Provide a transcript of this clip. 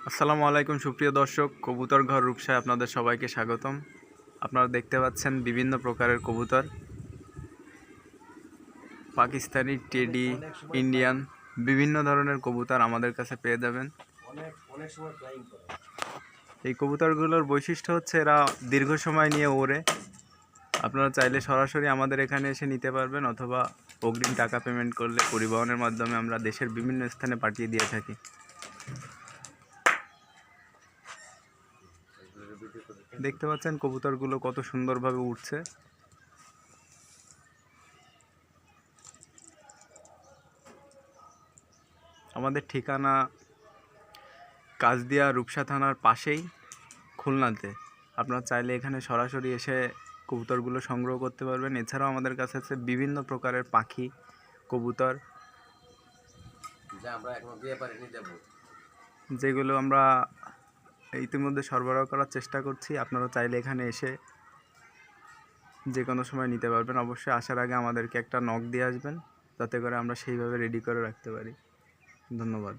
আসসালামু আলাইকুম সুপ্রিয় দর্শক, কবুতর ঘর রূপসায় আপনাদের সবাইকে স্বাগতম। আপনারা দেখতে পাচ্ছেন বিভিন্ন প্রকারের কবুতর, পাকিস্তানি, টেডি, ইন্ডিয়ান, বিভিন্ন ধরনের কবুতর আমাদের কাছে পেয়ে যাবেন। এই কবুতরগুলোর বৈশিষ্ট্য হচ্ছে এরা দীর্ঘ সময় নিয়ে ওড়ে। আপনারা চাইলে সরাসরি আমাদের এখানে এসে নিতে পারবেন, অথবা অগ্রিম টাকা পেমেন্ট করলে পরিবহনের মাধ্যমে আমরা দেশের বিভিন্ন স্থানে পাঠিয়ে দিয়ে থাকি। দেখতে পাচ্ছেন কবুতরগুলো কত সুন্দরভাবে উঠছে। আমাদের ঠিকানা কাজদিয়া রূপসা থানার পাশেই, খুলনাতে। আপনারা চাইলে এখানে সরাসরি এসে কবুতরগুলো সংগ্রহ করতে পারবেন। এছাড়াও আমাদের কাছে আছে বিভিন্ন প্রকারের পাখি, কবুতর, যেগুলো আমরা ইতিমধ্যে সরবরাহ করার চেষ্টা করছি। আপনারা চাইলে এখানে এসে যে কোনো সময় নিতে পারবেন। অবশ্যই আসার আগে আমাদেরকে একটা নক দিয়ে আসবেন, যাতে করে আমরা সেইভাবে রেডি করে রাখতে পারি। ধন্যবাদ।